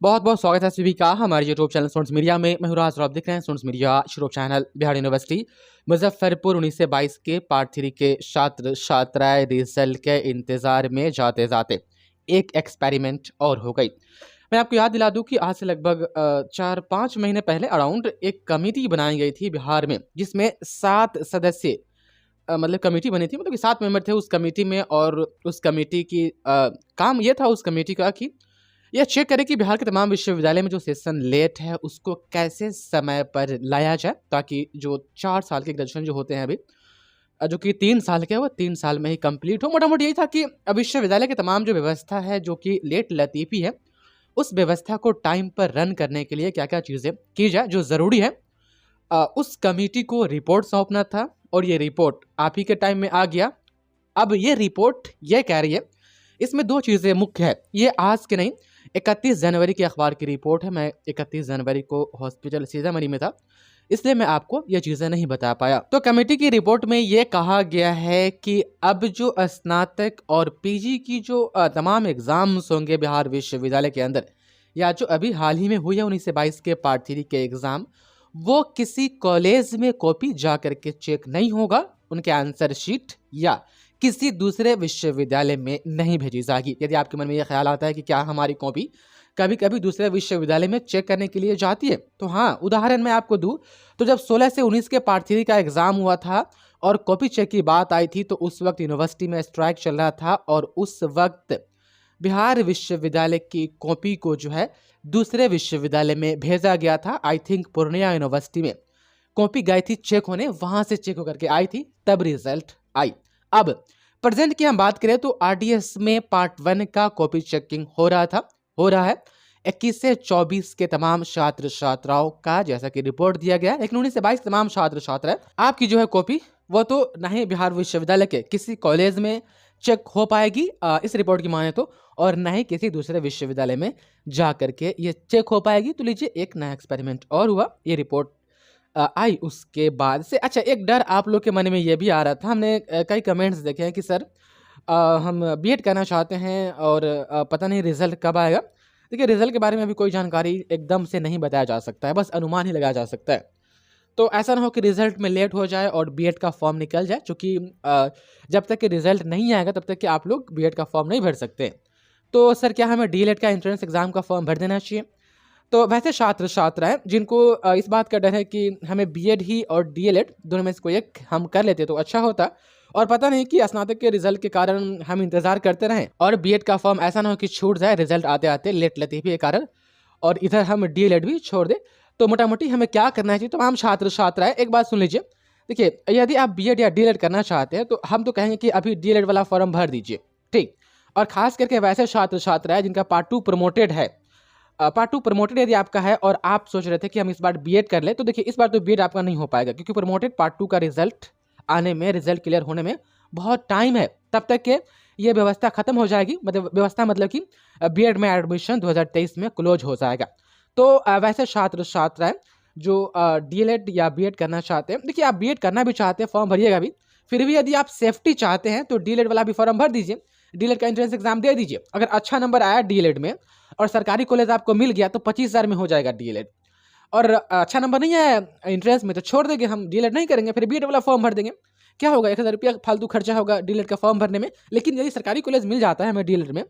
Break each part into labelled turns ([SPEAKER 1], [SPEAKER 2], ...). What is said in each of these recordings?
[SPEAKER 1] बहुत बहुत स्वागत है सभी का हमारे यूट्यूब चैनल स्टूडेंट्स मीडिया में। मैं हूं राज और आप देख रहे हैं students media YouTube channel. Bihar university Muzaffarpur 19 से 22 के पार्ट 3 के छात्र छात्राएं रिजल्ट के इंतजार में जाते जाते एक एक्सपेरिमेंट और हो गई। मैं आपको याद दिला दूं कि आज से लगभग 4-5 महीने पहले अराउंड एक कमेटी बनाई गई थी बिहार में, जिसमें 7 सदस्य मतलब कमेटी बनी थी, मतलब कि 7 मेंबर थे उस कमेटी में। और उस कमेटी की काम ये था उस कमेटी का कि यह चेक करे कि बिहार के तमाम विश्वविद्यालय में जो सेशन लेट है उसको कैसे समय पर लाया जाए, ताकि जो 4 साल के ग्रेजुएशन जो होते हैं अभी, जो कि 3 साल के हैं, वो 3 साल में ही कंप्लीट हो। मोटा मोटी यही था कि विश्वविद्यालय की तमाम जो व्यवस्था है जो कि लेट लतीफ़ी है, उस व्यवस्था को टाइम पर रन करने के लिए क्या क्या चीज़ें की जाए जो ज़रूरी है। उस कमेटी को रिपोर्ट सौंपना था और ये रिपोर्ट आप ही के टाइम में आ गया। अब ये रिपोर्ट ये कह रही है, इसमें 2 चीज़ें मुख्य है। ये आज के नहीं, 31 जनवरी के अखबार की रिपोर्ट है। मैं 31 जनवरी को हॉस्पिटल सीतामढ़ी में था, इसलिए मैं आपको ये चीज़ें नहीं बता पाया। तो कमेटी की रिपोर्ट में ये कहा गया है कि अब जो स्नातक और पीजी की जो तमाम एग्ज़ाम्स होंगे बिहार विश्वविद्यालय के अंदर, या जो अभी हाल ही में हुई है 19 से 22 के पार्ट 3 के एग्ज़ाम, वो किसी कॉलेज में कॉपी जा करके चेक नहीं होगा, उनके आंसर शीट या किसी दूसरे विश्वविद्यालय में नहीं भेजी जाएगी। यदि आपके मन में यह ख्याल आता है कि क्या हमारी कॉपी कभी कभी दूसरे विश्वविद्यालय में चेक करने के लिए जाती है, तो हाँ, उदाहरण मैं आपको दूं तो जब 16 से 19 के पार्ट 3 का एग्ज़ाम हुआ था और कॉपी चेक की बात आई थी, तो उस वक्त यूनिवर्सिटी में स्ट्राइक चल रहा था और उस वक्त बिहार विश्वविद्यालय की कॉपी को जो है दूसरे विश्वविद्यालय में भेजा गया था। आई थिंक पूर्णिया यूनिवर्सिटी में कॉपी गई थी चेक होने, वहां से चेक होकर के आई थी, तब रिजल्ट आई। अब प्रेजेंट की हम बात करें तो आरडीएस में पार्ट 1 का कॉपी चेकिंग हो रहा है 21 से 24 के तमाम छात्र छात्राओं का, जैसा कि रिपोर्ट दिया गया है। लेकिन 19 से 22 तमाम छात्र छात्राएं, आपकी जो है कॉपी वो तो नहीं बिहार विश्वविद्यालय के किसी कॉलेज में चेक हो पाएगी इस रिपोर्ट की माने तो, और न ही किसी दूसरे विश्वविद्यालय में जा करके ये चेक हो पाएगी। तो लीजिए, एक नया एक्सपेरिमेंट और हुआ, ये रिपोर्ट आई उसके बाद से। अच्छा, एक डर आप लोग के मन में ये भी आ रहा था, हमने कई कमेंट्स देखे हैं कि सर हम बीएड करना चाहते हैं और पता नहीं रिजल्ट कब आएगा। देखिए, रिजल्ट के बारे में अभी कोई जानकारी एकदम से नहीं बताया जा सकता है, बस अनुमान ही लगाया जा सकता है। तो ऐसा ना हो कि रिजल्ट में लेट हो जाए और बीएड का फॉर्म निकल जाए, क्योंकि जब तक कि रिजल्ट नहीं आएगा तब तक कि आप लोग बीएड का फॉर्म नहीं भर सकते। तो सर, क्या हमें डीएलएड का एंट्रेंस एग्जाम का फॉर्म भर देना चाहिए? तो वैसे छात्र छात्राएं जिनको इस बात का डर है कि हमें बीएड ही और डीएलएड दोनों में से कोई एक हम कर लेते तो अच्छा होता, और पता नहीं कि स्नातक के रिजल्ट के कारण हम इंतजार करते रहें और बीएड का फॉर्म ऐसा ना हो कि छूट जाए रिजल्ट आते आते लेट लतीफी के कारण, और इधर हम डीएलएड भी छोड़ दें। तो मोटा मोटी हमें क्या करना चाहिए? तमाम छात्र छात्राएं एक बात सुन लीजिए। देखिए, यदि आप बीएड या डीएलएड करना चाहते हैं तो हम तो कहेंगे कि अभी डीएलएड वाला फॉर्म भर दीजिए, ठीक। और खास करके वैसे छात्र छात्राएं जिनका पार्ट 2 प्रमोटेड है, पार्ट 2 प्रमोटेड यदि आपका है और आप सोच रहे थे कि हम इस बार बीएड कर ले, तो देखिए, इस बार तो बीएड आपका नहीं हो पाएगा, क्योंकि प्रमोटेड पार्ट 2 का रिजल्ट आने में, रिजल्ट क्लियर होने में बहुत टाइम है। तब तक के ये व्यवस्था खत्म हो जाएगी, मतलब व्यवस्था मतलब कि बीएड में एडमिशन 2023 में क्लोज हो जाएगा। तो वैसे छात्र छात्राएं जो डीएलएड या बीएड करना चाहते हैं, देखिए, आप बीएड करना भी चाहते हैं फॉर्म भरिएगा भी, फिर भी यदि आप सेफ्टी चाहते हैं तो डीएलएड वाला भी फॉर्म भर दीजिए, डीएलएड का एंट्रेंस एग्जाम दे दीजिए। अगर अच्छा नंबर आया डीएलएड में और सरकारी कॉलेज आपको मिल गया तो 25,000 में हो जाएगा डीएलएड। और अच्छा नंबर नहीं आया एंट्रेंस में तो छोड़ देंगे, हम डीएलएड नहीं करेंगे, फिर बीएड वाला फॉर्म भर देंगे। क्या होगा? 1,000 रुपया फालतू खर्चा होगा डीएलएड का फॉर्म भरने में। लेकिन यदि सरकारी कॉलेज मिल जाता है हमें डीएलएड में,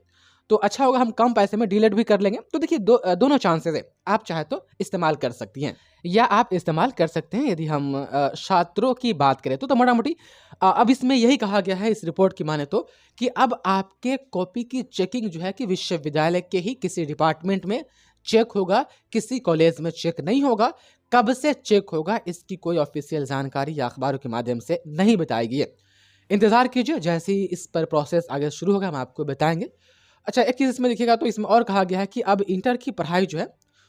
[SPEAKER 1] तो अच्छा होगा, हम कम पैसे में डीएलएड भी कर लेंगे। तो देखिए, दोनों चांसेस है, आप चाहे तो इस्तेमाल कर सकती हैं या आप इस्तेमाल कर सकते हैं। यदि हम छात्रों की बात करें तो मोटा मोटी अब इसमें यही कहा गया है इस रिपोर्ट की माने तो, कि अब आपके कॉपी की चेकिंग जो है कि विश्वविद्यालय के ही किसी डिपार्टमेंट में चेक होगा, किसी कॉलेज में चेक नहीं होगा। कब से चेक होगा इसकी कोई ऑफिशियल जानकारी या अखबारों के माध्यम से नहीं बताई गई है। इंतजार कीजिए, जैसे ही इस पर प्रोसेस आगे शुरू होगा हम आपको बताएंगे। अच्छा, एक चीज़ इसमें देखिएगा तो इसमें और कहा गया है कि अब इंटर की पढ़ाई जो है,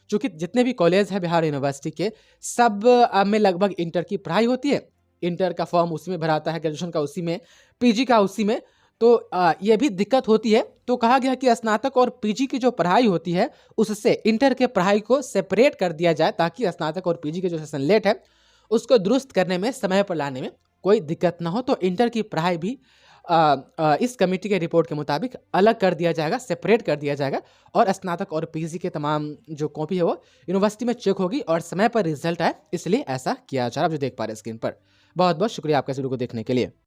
[SPEAKER 1] चूँकि जितने भी कॉलेज है बिहार यूनिवर्सिटी के, सब में लगभग इंटर की पढ़ाई होती है। इंटर का फॉर्म उसी में भराता है, ग्रेजुएशन का उसी में, पीजी का उसी में। तो ये भी दिक्कत होती है। तो कहा गया कि स्नातक और पीजी की जो पढ़ाई होती है उससे इंटर के पढ़ाई को सेपरेट कर दिया जाए, ताकि स्नातक और पीजी के जो सेशन लेट है उसको दुरुस्त करने में, समय पर लाने में कोई दिक्कत ना हो। तो इंटर की पढ़ाई भी इस कमेटी के रिपोर्ट के मुताबिक अलग कर दिया जाएगा, सेपरेट कर दिया जाएगा और स्नातक और पीजी के तमाम जो कॉपी है वो यूनिवर्सिटी में चेक होगी और समय पर रिजल्ट आए, इसलिए ऐसा किया जा रहा है। आप जो देख पा रहे हैं स्क्रीन पर। बहुत बहुत शुक्रिया आपका इस वीडियो को देखने के लिए।